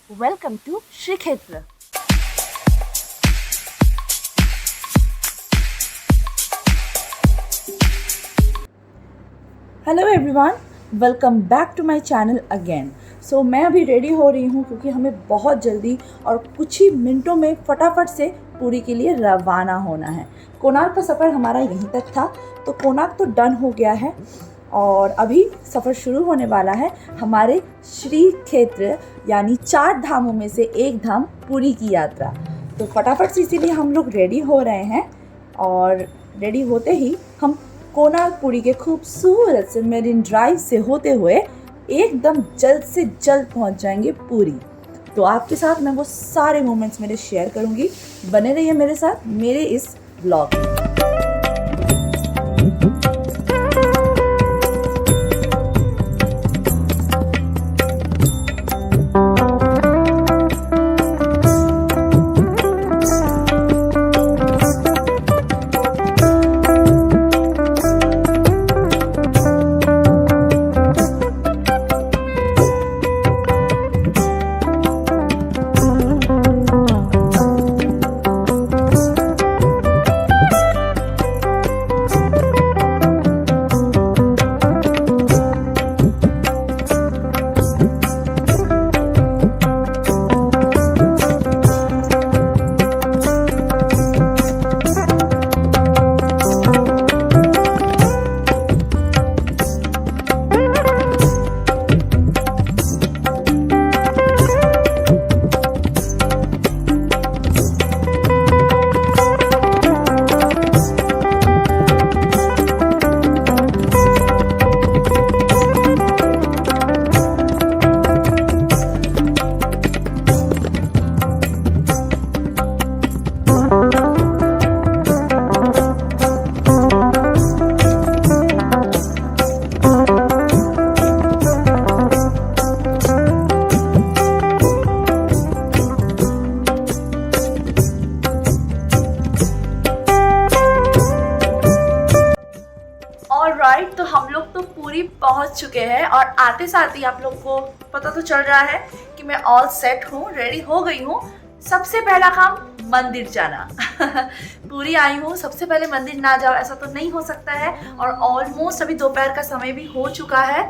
Welcome to Shri Kshetra. Hello everyone, welcome back to my channel again. So मैं अभी ready हो रही हूँ क्योंकि हमें बहुत जल्दी और कुछ ही मिनटों में फटाफट से पुरी के लिए रवाना होना है। कोणार्क का सफ़र हमारा यहीं तक था, तो कोणार्क तो डन हो गया है और अभी सफ़र शुरू होने वाला है हमारे श्री क्षेत्र यानी 4 धामों में से एक धाम पुरी की यात्रा। तो फटाफट से इसीलिए हम लोग रेडी हो रहे हैं और रेडी होते ही हम कोणार्क पुरी के खूबसूरत से मेरिन ड्राइव से होते हुए एकदम जल्द से जल्द पहुंच जाएंगे पुरी। तो आपके साथ मैं वो सारे मोमेंट्स मेरे शेयर करूंगी। बने रहिए मेरे साथ मेरे इस ब्लॉग में। तो हम लोग तो पुरी पहुंच चुके हैं और आते साथ ही आप लोग को पता तो चल रहा है कि मैं ऑल सेट हूँ, रेडी हो गई हूँ। सबसे पहला काम मंदिर जाना। पुरी आई हूँ, सबसे पहले मंदिर ना जाओ ऐसा तो नहीं हो सकता है। और ऑलमोस्ट अभी दोपहर का समय भी हो चुका है,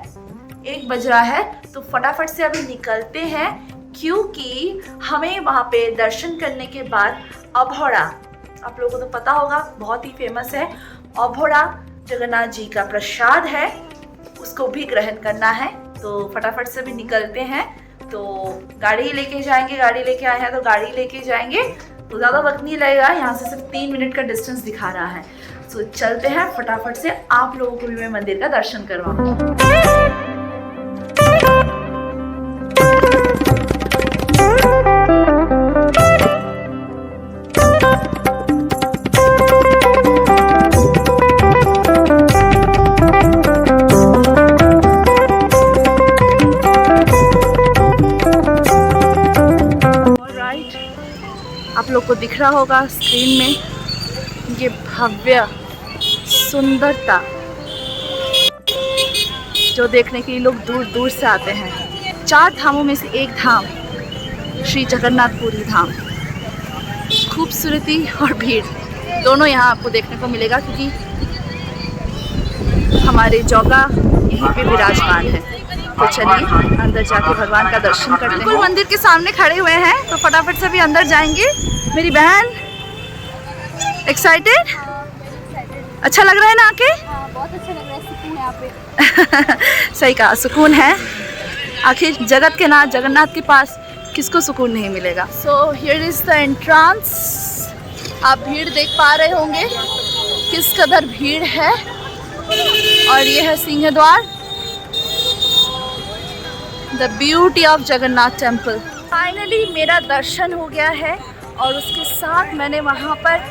1 बज रहा है। तो फटाफट से अभी निकलते हैं क्योंकि हमें वहाँ पे दर्शन करने के बाद अभोड़ा, आप लोगों को तो पता होगा, बहुत ही फेमस है। अभोड़ा जगन्नाथ जी का प्रसाद है, उसको भी ग्रहण करना है। तो फटाफट से भी निकलते हैं। तो गाड़ी लेके जाएंगे, गाड़ी लेके आए हैं तो गाड़ी लेके जाएंगे, तो ज़्यादा वक्त नहीं लगेगा। यहाँ से सिर्फ 3 मिनट का डिस्टेंस दिखा रहा है। तो चलते हैं फटाफट से, आप लोगों को भी मैं मंदिर का दर्शन करवाऊंगा। आप लोग को दिख रहा होगा स्क्रीन में ये भव्य सुंदरता जो देखने के लिए लोग दूर दूर से आते हैं। 4 धामों में से एक धाम श्री जगन्नाथ पुरी धाम। खूबसूरती और भीड़ दोनों यहाँ आपको देखने को मिलेगा क्योंकि हमारे जोगा यहीं पे विराजमान है। तो चलिए अंदर जाके भगवान का दर्शन करते हैं। बिल्कुल मंदिर के सामने खड़े हुए हैं, तो फटाफट से भी अंदर जाएंगे। मेरी बहन एक्साइटेड? अच्छा लग रहा है ना आके? बहुत अच्छा लग रहा है, सुकून है यहाँ पे। सही कहा, सुकून है। आखिर जगत के नाथ जगन्नाथ के पास किसको सुकून नहीं मिलेगा। So here is the entrance. आप भीड़ देख पा रहे होंगे किस कदर भीड़ है। और ये है सिंह द्वार, the beauty of Jagannath temple. Finally मेरा दर्शन हो गया है और उसके साथ मैंने वहाँ पर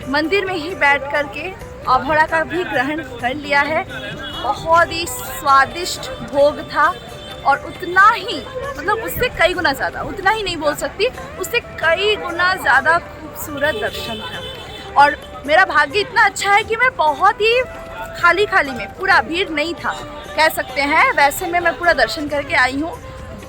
मंदिर में ही बैठ कर के अभोड़ा का भी ग्रहण कर लिया है। बहुत ही स्वादिष्ट भोग था और उतना ही, मतलब उससे कई गुना ज़्यादा, उतना ही नहीं बोल सकती, उससे कई गुना ज़्यादा खूबसूरत दर्शन था। और मेरा भाग्य इतना अच्छा है कि मैं बहुत ही खाली में, पूरा भीड़ नहीं था कह सकते हैं, वैसे में मैं पूरा दर्शन करके आई हूँ।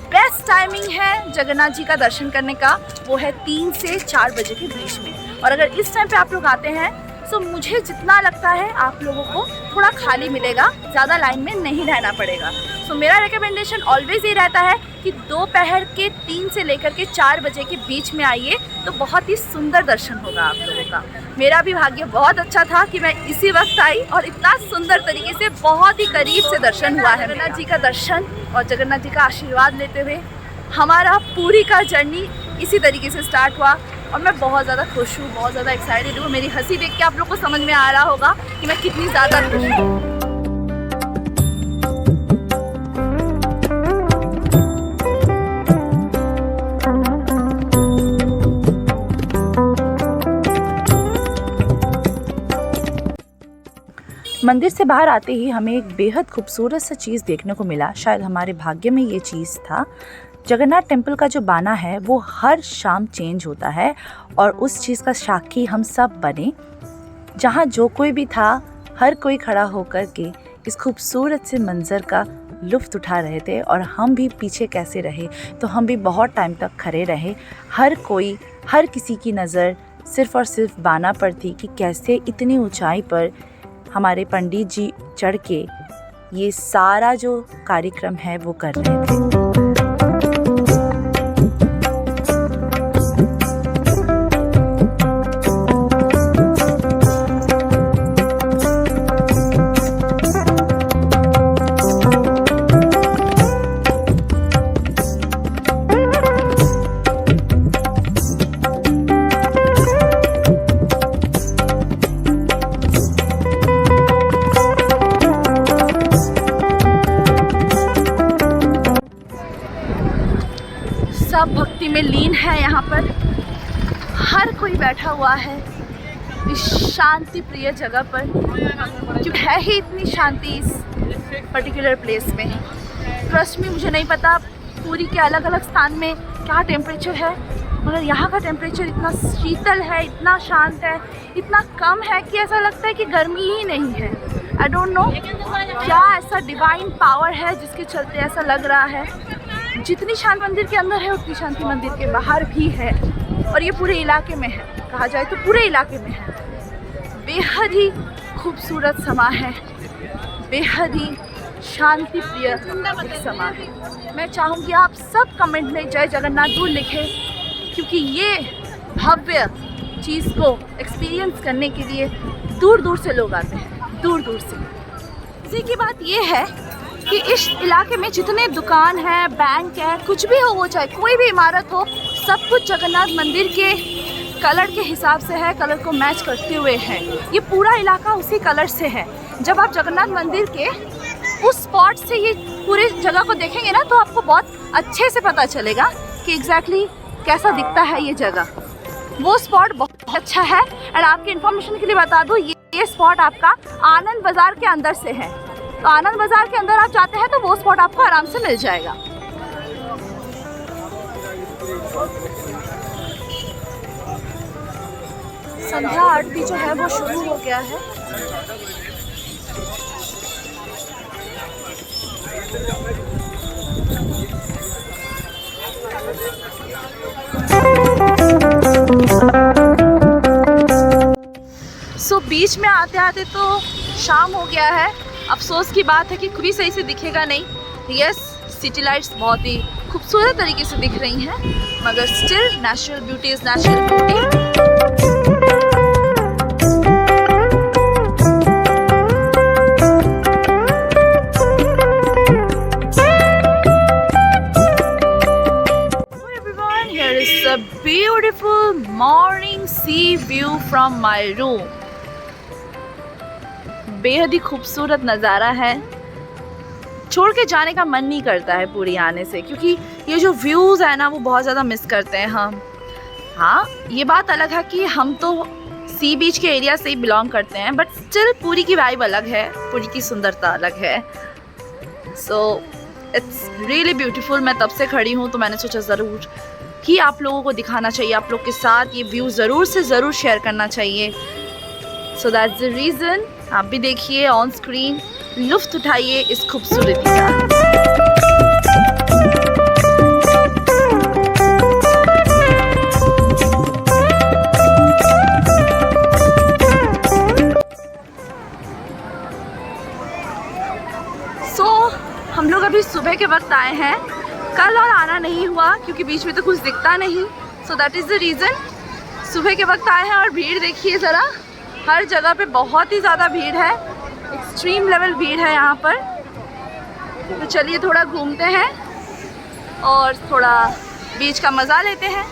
बेस्ट टाइमिंग है जगन्नाथ जी का दर्शन करने का, वो है 3 से 4 बजे के बीच में। और अगर इस टाइम पे आप लोग आते हैं तो मुझे जितना लगता है आप लोगों को थोड़ा खाली मिलेगा, ज़्यादा लाइन में नहीं रहना पड़ेगा। सो मेरा रिकमेंडेशन ऑलवेज़ ये रहता है कि दोपहर के 3 से लेकर के 4 बजे के बीच में आइए, तो बहुत ही सुंदर दर्शन होगा आप लोगों का। मेरा भी भाग्य बहुत अच्छा था कि मैं इसी वक्त आई और इतना सुंदर तरीके से बहुत ही करीब से दर्शन हुआ है। जगन्नाथ जी का दर्शन और जगन्नाथ जी का आशीर्वाद लेते हुए हमारा पूरी का जर्नी इसी तरीके से स्टार्ट हुआ और मैं बहुत ज़्यादा खुश हूँ, बहुत ज़्यादा एक्साइटेड हूँ। मेरी हंसी देख के आप लोग को समझ में आ रहा होगा कि मैं कितनी ज़्यादा खुश हूँ। मंदिर से बाहर आते ही हमें एक बेहद खूबसूरत सा चीज़ देखने को मिला। शायद हमारे भाग्य में ये चीज़ था। जगन्नाथ टेम्पल का जो बाना है वो हर शाम चेंज होता है और उस चीज़ का साक्षी हम सब बने। जहाँ जो कोई भी था, हर कोई खड़ा होकर के इस खूबसूरत से मंज़र का लुत्फ़ उठा रहे थे और हम भी पीछे कैसे रहे, तो हम भी बहुत टाइम तक खड़े रहे। हर किसी की नज़र सिर्फ़ और सिर्फ बाना पर थी कि कैसे इतनी ऊंचाई पर हमारे पंडित जी चढ़ के ये सारा जो कार्यक्रम है वो कर रहे थे। सब भक्ति में लीन है। यहाँ पर हर कोई बैठा हुआ है इस शांति प्रिय जगह पर, क्योंकि है ही इतनी शांति इस पर्टिकुलर प्लेस में। ट्रस्ट में मुझे नहीं पता पूरी के अलग अलग स्थान में क्या टेम्परेचर है, मगर यहाँ का टेम्परेचर इतना शीतल है, इतना शांत है, इतना कम है कि ऐसा लगता है कि गर्मी ही नहीं है। आई डोंट नो क्या ऐसा डिवाइन पावर है जिसके चलते ऐसा लग रहा है। जितनी शांत मंदिर के अंदर है उतनी शांति मंदिर के बाहर भी है और ये पूरे इलाके में है, कहा जाए तो पूरे इलाके में है। बेहद ही खूबसूरत समा है, बेहद ही शांति प्रिय समा है। मैं चाहूँगी आप सब कमेंट में जय जगन्नाथ दूर लिखें, क्योंकि ये भव्य चीज़ को एक्सपीरियंस करने के लिए दूर दूर से लोग आते हैं, दूर दूर से। इसी की बात ये है कि इस इलाके में जितने दुकान हैं, बैंक है, कुछ भी हो, वो चाहे कोई भी इमारत हो, सब कुछ जगन्नाथ मंदिर के कलर के हिसाब से है, कलर को मैच करते हुए है। ये पूरा इलाका उसी कलर से है। जब आप जगन्नाथ मंदिर के उस स्पॉट से ये पूरी जगह को देखेंगे ना, तो आपको बहुत अच्छे से पता चलेगा कि एग्जैक्टली कैसा दिखता है ये जगह। वो स्पॉट बहुत अच्छा है। और आपके इन्फॉर्मेशन के लिए बता दूँ, ये स्पॉट आपका आनंद बाज़ार के अंदर से है। तो आनंद बाज़ार के अंदर आप जाते हैं तो वो स्पॉट आपको आराम से मिल जाएगा। संध्या आरती जो है वो शुरू हो गया है। बीच में आते आते तो शाम हो गया है। अफसोस की बात है कि भी सही से दिखेगा नहीं। यस, सिटी लाइट्स बहुत ही खूबसूरत तरीके से दिख रही हैं, मगर still natural beauty is natural beauty. Beautiful morning sea view from my room। बेहद ही खूबसूरत नज़ारा है, छोड़ के जाने का मन नहीं करता है पूरी आने से, क्योंकि ये जो व्यूज़ है ना वो बहुत ज़्यादा मिस करते हैं हम। हाँ, ये बात अलग है कि हम तो सी बीच के एरिया से ही बिलोंग करते हैं, बट स्टिल पूरी की वाइब अलग है, पूरी की सुंदरता अलग है। So it's really beautiful. मैं तब से खड़ी हूँ तो मैंने सोचा ज़रूर कि आप लोगों को दिखाना चाहिए, आप लोग के साथ ये व्यू ज़रूर से ज़रूर शेयर करना चाहिए। So that's the reason. आप भी देखिए ऑन स्क्रीन, लुत्फ़ उठाइए इस खूबसूरती का। के वक्त आए हैं। कल और आना नहीं हुआ क्योंकि बीच में तो कुछ दिखता नहीं, so that is the reason. सुबह के वक्त आए हैं और भीड़ देखिए ज़रा, हर जगह पे बहुत ही ज़्यादा भीड़ है, एक्सट्रीम लेवल भीड़ है यहाँ पर। तो चलिए थोड़ा घूमते हैं और थोड़ा बीच का मज़ा लेते हैं।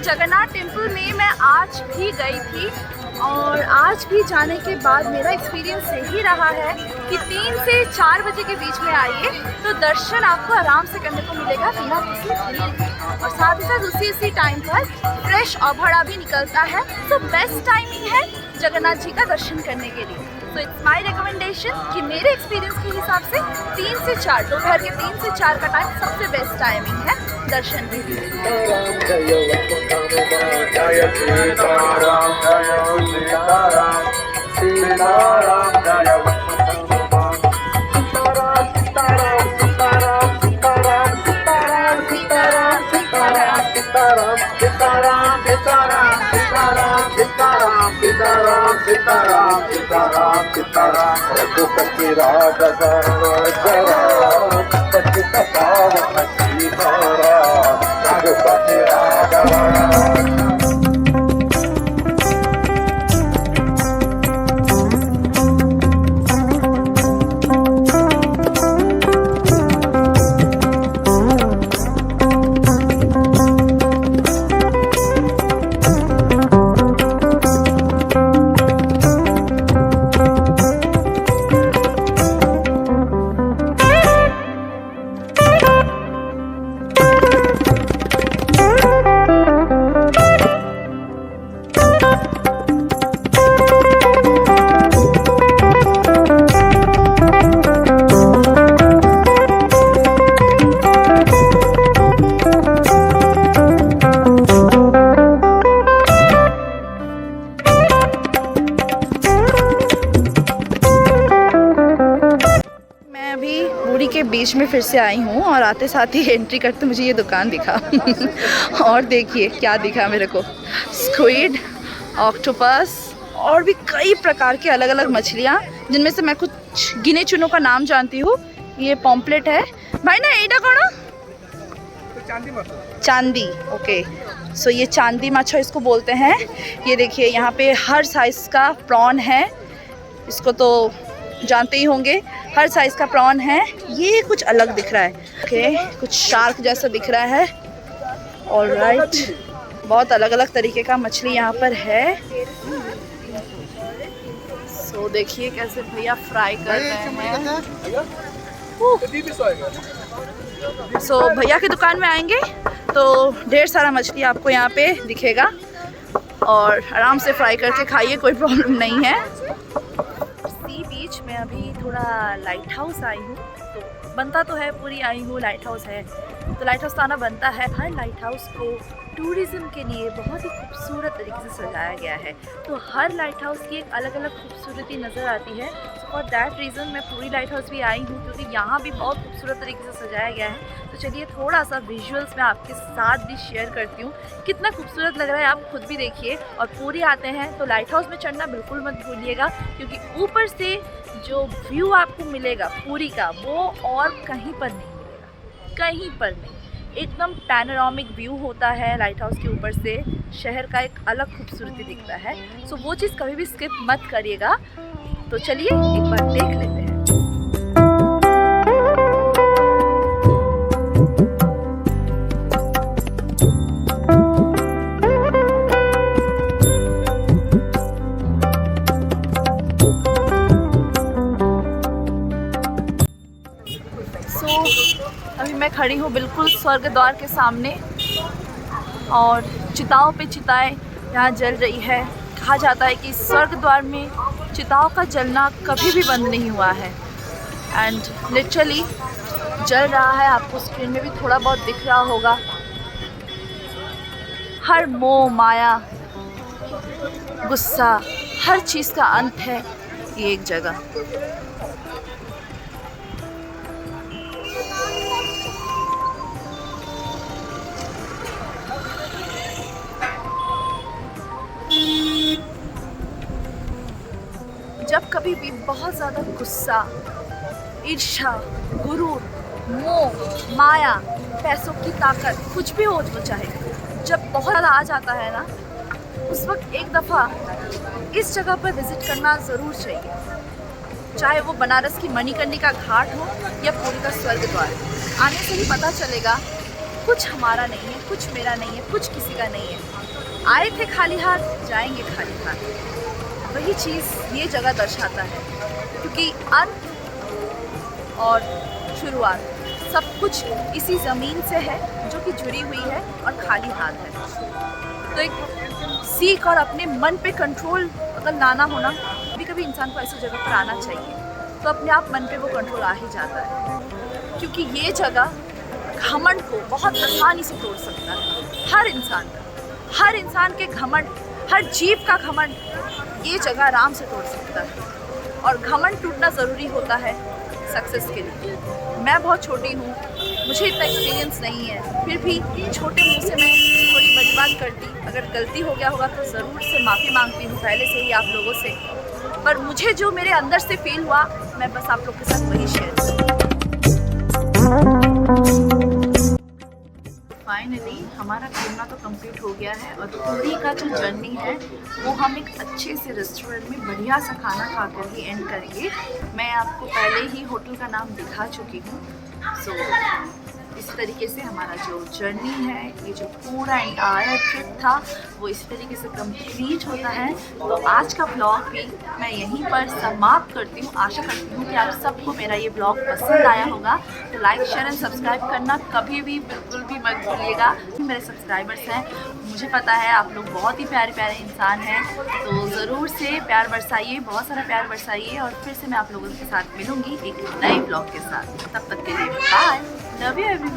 जगन्नाथ टेम्पल में मैं आज भी गई थी और आज भी जाने के बाद मेरा एक्सपीरियंस यही रहा है कि 3 से 4 बजे के बीच में आइए तो दर्शन आपको आराम से करने को मिलेगा बिना किसी भीड़ के, और साथ ही साथ उसी टाइम पर फ्रेश अभड़ा भी निकलता है। तो बेस्ट टाइमिंग है जगन्नाथ जी का दर्शन करने के लिए। तो इट्स माई रिकमेंडेशन कि मेरे एक्सपीरियंस के हिसाब से 3 से 4 दोपहर के 3 से 4 का टाइम सबसे बेस्ट टाइमिंग है दर्शन के लिए। के बीच में फिर से आई हूँ और आते साथ ही एंट्री करते मुझे ये दुकान दिखा और देखिए क्या दिखा मेरे को, स्क्विड, ऑक्टोपस और भी कई प्रकार के अलग अलग मछलियाँ, जिनमें से मैं कुछ गिने चुनों का नाम जानती हूँ। ये पॉम्पलेट है भाई ना, एडा कौन चांदी, ओके। सो ये चांदी माछा इसको बोलते हैं। ये देखिए यहाँ पे हर साइज़ का प्रॉन है, इसको तो जानते ही होंगे, हर साइज़ का प्रॉन है। ये कुछ अलग दिख रहा है, ओके, कुछ शार्क जैसा दिख रहा है। ऑलराइट, बहुत अलग अलग तरीके का मछली यहाँ पर है। सो देखिए कैसे भैया फ्राई कर रहे हैं। सो भैया की दुकान में आएंगे तो ढेर सारा मछली आपको यहाँ पे दिखेगा और आराम से फ्राई करके खाइए, कोई प्रॉब्लम नहीं है। सी बीच में अभी थोड़ा लाइट हाउस आई हूँ, तो बनता तो है पूरी आई हूँ, लाइट हाउस है तो लाइट हाउस तो आना बनता है। हर लाइट हाउस को टूरिज़्म के लिए बहुत ही खूबसूरत तरीके से सजाया गया है। तो हर लाइट हाउस की एक अलग अलग खूबसूरती नज़र आती है। सो फॉर दैट रीज़न मैं पूरी लाइट हाउस भी आई हूँ, क्योंकि यहाँ भी बहुत खूबसूरत तरीके से सजाया गया है। तो चलिए थोड़ा सा विजुअल्स मैं आपके साथ भी शेयर करती हूँ। कितना खूबसूरत लग रहा है आप खुद भी देखिए। और पूरी आते हैं तो लाइट हाउस में चढ़ना बिल्कुल मत भूलिएगा, क्योंकि ऊपर से जो व्यू आपको मिलेगा पूरी का, वो और कहीं पर नहीं मिलेगा, कहीं पर नहीं। एकदम पैनोरामिक व्यू होता है लाइट हाउस के ऊपर से, शहर का एक अलग खूबसूरती दिखता है। सो वो चीज़ कभी भी स्किप मत करिएगा। तो चलिए एक बार देख लेते हैं। अभी मैं खड़ी हूँ बिल्कुल स्वर्ग द्वार के सामने, और चिताओं पे चिताएं यहाँ जल रही है। कहा जाता है कि स्वर्ग द्वार में चिताओं का जलना कभी भी बंद नहीं हुआ है, एंड लिटरली जल रहा है। आपको स्क्रीन में भी थोड़ा बहुत दिख रहा होगा। हर मोह माया गुस्सा हर चीज़ का अंत है ये एक जगह। जब कभी भी बहुत ज़्यादा गुस्सा, ईर्ष्या, गुरूर, मोह, माया, पैसों की ताकत, कुछ भी हो जो चाहे, जब बहुत ज़्यादा आ जाता है ना, उस वक्त एक दफ़ा इस जगह पर विज़िट करना ज़रूर चाहिए। चाहे वो बनारस की मणिकर्णिका घाट हो या पुरी का स्वर्ग द्वार। आने से ही पता चलेगा कुछ हमारा नहीं है, कुछ मेरा नहीं है, कुछ किसी का नहीं है। आए थे खाली हाथ, जाएंगे खाली हाथ। वही चीज़ ये जगह दर्शाता है, क्योंकि अंत और शुरुआत सब कुछ इसी ज़मीन से है जो कि जुड़ी हुई है और खाली हाथ है। तो एक सीख और अपने मन पे कंट्रोल अगर लाना हो ना, कभी कभी इंसान को ऐसी जगह पर आना चाहिए, तो अपने आप मन पे वो कंट्रोल आ ही जाता है। क्योंकि ये जगह घमंड को बहुत आसानी से तोड़ सकता है। हर इंसान के घमंड, हर जीव का घमंड ये जगह आराम से तोड़ सकता है। और घमंड टूटना ज़रूरी होता है सक्सेस के लिए। मैं बहुत छोटी हूँ, मुझे इतना एक्सपीरियंस नहीं है, फिर भी छोटे मुँह से मैं थोड़ी बड़ी बात करती। अगर गलती हो गया होगा तो ज़रूर से माफ़ी मांगती हूँ पहले से ही आप लोगों से। पर मुझे जो मेरे अंदर से फील हुआ, मैं बस आप लोग के साथ वही शेयर करूँ। फाइनली हमारा घूमना तो कंप्लीट हो गया है, और पुरी का जो जर्नी है वो हम एक अच्छे से रेस्टोरेंट में बढ़िया सा खाना खा कर ही एंड करेंगे। मैं आपको पहले ही होटल का नाम दिखा चुकी हूँ। सो इस तरीके से हमारा जो जर्नी है, ये जो पूरा एंटायर ट्रिप था, वो इस तरीके से कंप्लीट होता है। तो आज का ब्लॉग भी मैं यहीं पर समाप्त करती हूँ। आशा करती हूँ कि आप सबको मेरा ये ब्लॉग पसंद आया होगा। तो लाइक, शेयर एंड सब्सक्राइब करना कभी भी बिल्कुल भी मत भूलिएगा। मेरे सब्सक्राइबर्स हैं, मुझे पता है आप लोग बहुत ही प्यारे प्यारे इंसान हैं, तो ज़रूर से प्यार बरसाइए, बहुत सारा प्यार बरसाइए। और फिर से मैं आप लोगों के साथ मिलूँगी एक नए ब्लॉग के साथ। तब तक के लिए बाय, लव यू एवरीवन।